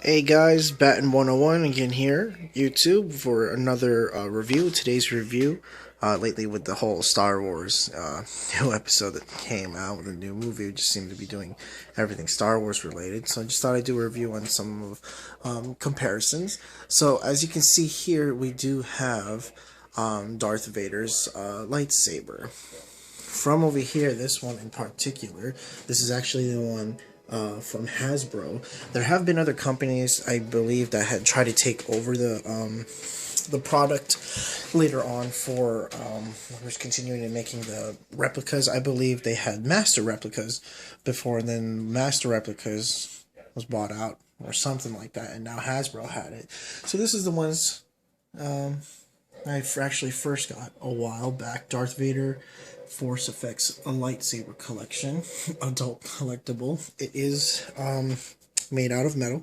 Hey guys, Batten 101 again here, YouTube, for another review. Today's review, lately with the whole Star Wars new episode that came out with a new movie, we just seem to be doing everything Star Wars related. So I just thought I'd do a review on some of comparisons. So as you can see here, we do have Darth Vader's lightsaber. From over here, this one in particular, this is actually the one from Hasbro. There have been other companies, I believe, that had tried to take over the product later on for was continuing and making the replicas. I believe they had Master Replicas before, and then Master Replicas was bought out or something like that, and now Hasbro had it. So this is the ones I actually first got a while back. Darth Vader Force Effects, a lightsaber collection, adult collectible. It is made out of metal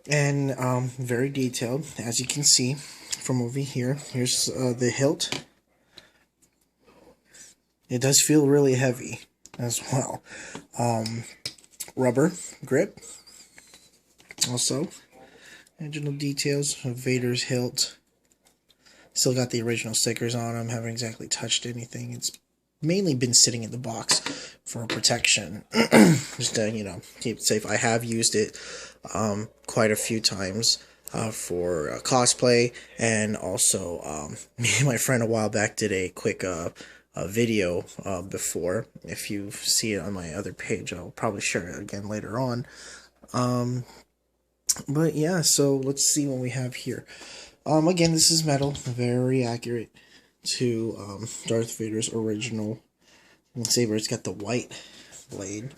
and very detailed, as you can see from over here. Here's the hilt. It does feel really heavy as well. Rubber grip. Also, original details of Vader's hilt. Still got the original stickers on them. Haven't exactly touched anything. It's mainly been sitting in the box for protection. Just to, keep it safe. I have used it quite a few times for cosplay. And also, me and my friend a while back did a quick video before. If you see it on my other page, I'll probably share it again later on. But yeah, so let's see what we have here. Again, this is metal, very accurate to Darth Vader's original lightsaber. It's got the white blade.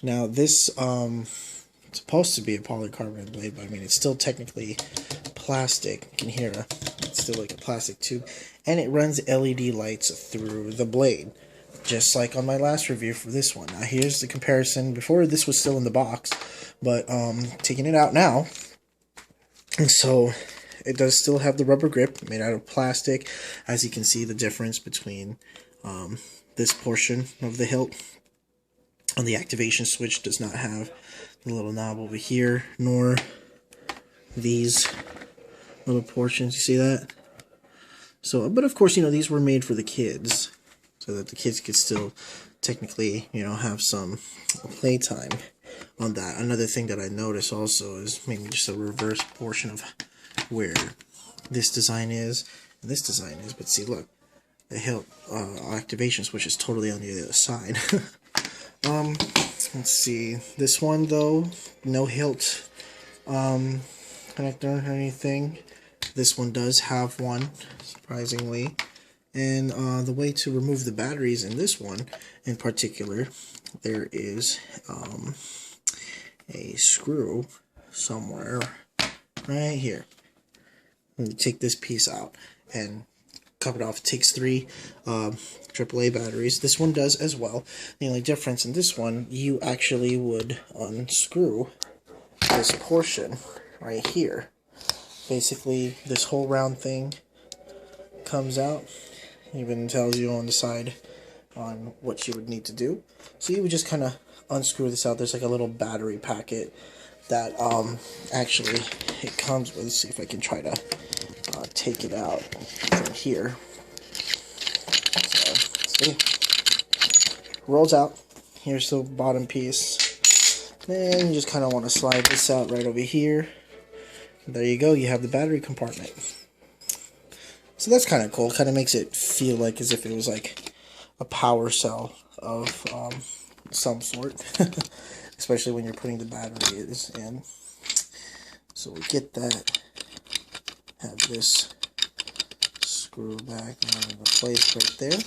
Now, this it's supposed to be a polycarbonate blade, but I mean, it's still technically plastic. You can hear it's still like a plastic tube, and it runs LED lights through the blade, just like on my last review for this one. Now, here's the comparison. Before, this was still in the box, but taking it out now, and so it does still have the rubber grip made out of plastic. As you can see, the difference between this portion of the hilt on the activation switch does not have the little knob over here, nor these little portions. You see that? So, but of course, these were made for the kids, so that the kids could still technically, have some playtime on that. Another thing that I noticed also is maybe just a reverse portion of where this design is and this design is, but see, look, the hilt activation switch is totally on the other side. Let's see, this one though, no hilt connector or anything. This one does have one, surprisingly, and the way to remove the batteries in this one in particular, there is a screw somewhere right here. You take this piece out and cut it off. It takes 3 AAA batteries. This one does as well. The only difference in this one, you actually would unscrew this portion right here. Basically, this whole round thing comes out. It even tells you on the side on what you would need to do. So you would just kind of unscrew this out. There's like a little battery packet that actually it comes with. Let's see if I can try to take it out from here. So, see, rolls out. Here's the bottom piece. Then you just kind of want to slide this out right over here. There you go. You have the battery compartment. So that's kind of cool. Kind of makes it feel like as if it was like a power cell of some sort. Especially when you're putting the batteries in. So we get that. Have this screw back into place right there.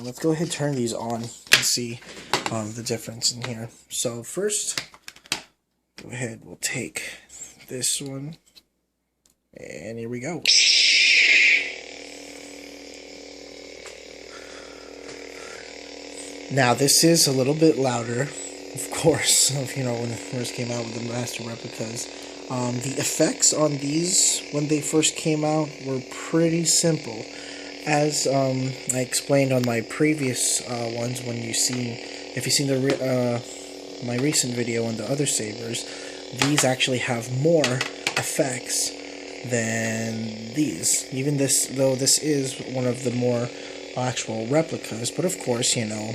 Let's go ahead and turn these on and see the difference in here. So first, go ahead, we'll take this one, and here we go. Now this is a little bit louder, of course, when it first came out with the Master Replicas. The effects on these, when they first came out, were pretty simple. As I explained on my previous ones, if you've seen the my recent video on the other sabers, these actually have more effects than these. Even this, though this is one of the more actual replicas, but of course, you know,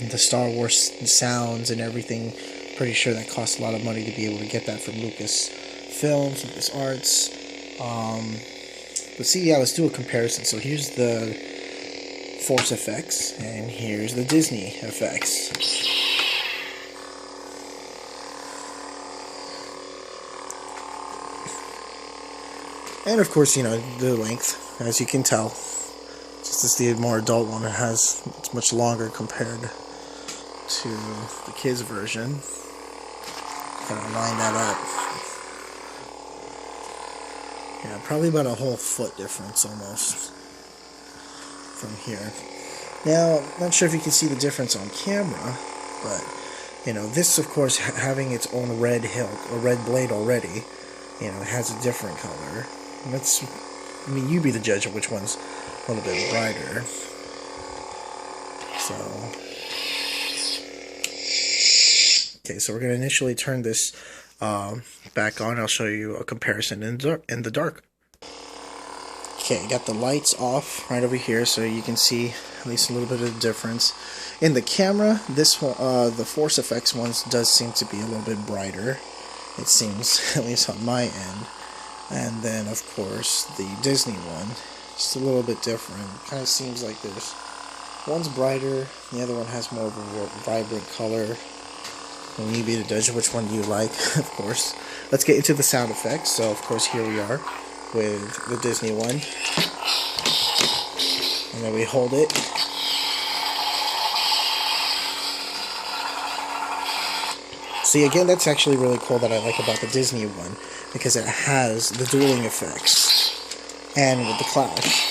the Star Wars sounds and everything, pretty sure that costs a lot of money to be able to get that from Lucasfilms, LucasArts. But see, yeah, let's do a comparison. So here's the Force effects, and here's the Disney effects. And of course, you know, the length, as you can tell, just as the more adult one, it's much longer compared to the kids version. Kind of line that up. Yeah, probably about a whole foot difference almost from here. Now, not sure if you can see the difference on camera, but you know, this of course having its own red hilt or red blade already, you know, it has a different color. And that's, I mean, you be the judge of which one's a little bit brighter. So, okay, so we're gonna initially turn this back on. I'll show you a comparison in the dark. Okay, got the lights off right over here, so you can see at least a little bit of difference. In the camera, this one, the Force Effects ones, does seem to be a little bit brighter. It seems, at least on my end. And then, of course, the Disney one, just a little bit different. Kind of seems like there's one's brighter, the other one has more of a vibrant color. And you be the judge of which one you like, of course. Let's get into the sound effects. So, of course, here we are with the Disney one. And then we hold it. See, again, that's actually really cool that I like about the Disney one, because it has the dueling effects and with the clash.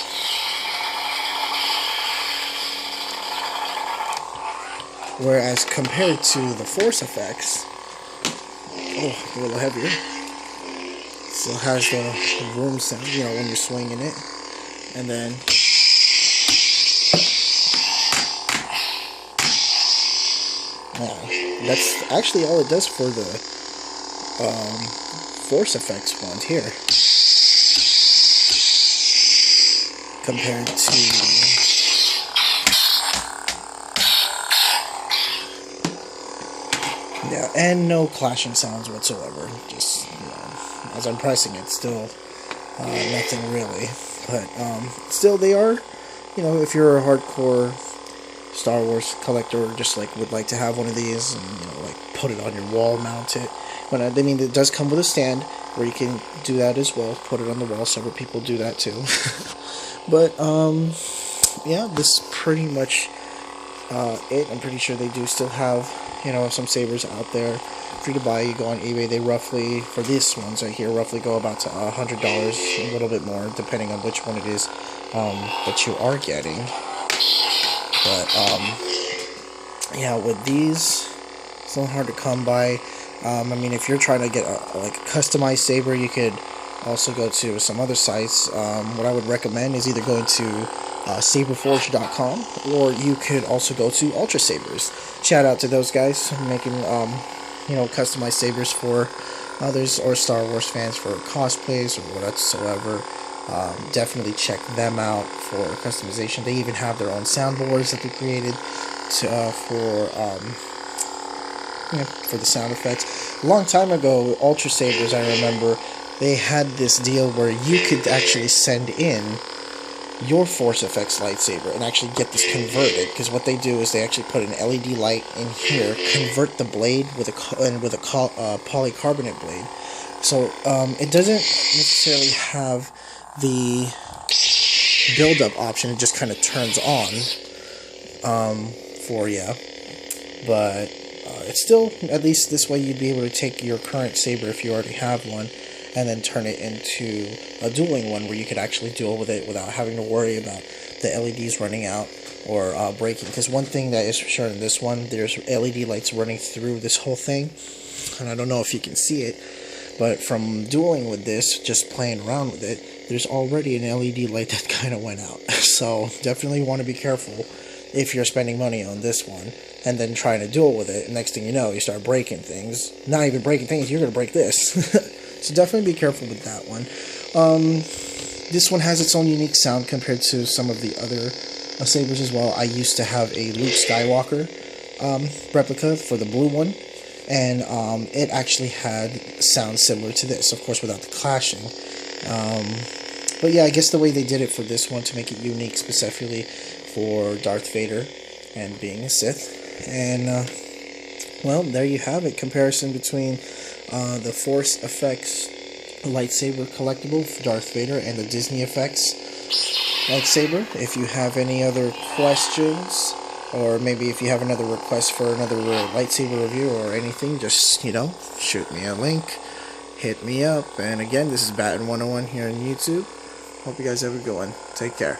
Whereas compared to the Force effects, oh, a little heavier. Still has the vroom sound, you know, when you're swinging it. And then that's actually all it does for the Force effects ones here, compared to and no clashing sounds whatsoever. Just, you know, as I'm pressing it, still nothing really. But still, they are, you know, if you're a hardcore Star Wars collector, or just like would like to have one of these and, you know, like put it on your wall, mount it. But I mean, it does come with a stand where you can do that as well. Put it on the wall. Several people do that too. But yeah, this is pretty much it. I'm pretty sure they do still have, you know, some sabers out there free to buy. You go on eBay, they roughly, for these ones right here, roughly go about to $100, a little bit more, depending on which one it is that you are getting. But yeah, with these, it's a little hard to come by. I mean, if you're trying to get a customized saber, you could also go to some other sites. What I would recommend is either going to saberforge.com, or you could also go to Ultra Sabers. Shout out to those guys making you know, customized sabers for others or Star Wars fans for cosplays or whatsoever. Definitely check them out for customization. They even have their own soundboards that they created for the sound effects. A long time ago, Ultra Sabers, I remember, they had this deal where you could actually send in your Force Effects lightsaber and actually get this converted, because what they do is they actually put an LED light in here, convert the blade with a polycarbonate blade. So it doesn't necessarily have the build-up option. It just kind of turns on for you, but it's still, at least this way, you'd be able to take your current saber if you already have one, and then turn it into a dueling one where you could actually duel with it without having to worry about the LEDs running out or breaking. Because one thing that is for sure in this one, there's LED lights running through this whole thing, and I don't know if you can see it, but from dueling with this, just playing around with it, there's already an LED light that kind of went out. So definitely want to be careful if you're spending money on this one and then trying to duel with it. Next thing you know, you start breaking things. Not even breaking things, you're going to break this. So definitely be careful with that one. This one has its own unique sound compared to some of the other sabers as well. I used to have a Luke Skywalker replica for the blue one, and it actually had sounds similar to this, of course without the clashing. But yeah, I guess the way they did it for this one to make it unique specifically for Darth Vader and being a Sith. And well, there you have it, comparison between the Force Effects lightsaber collectible for Darth Vader and the Disney Effects lightsaber. If you have any other questions, or maybe if you have another request for another lightsaber review or anything, just, shoot me a link, hit me up. And again, this is Baton 101 here on YouTube. Hope you guys have a good one. Take care.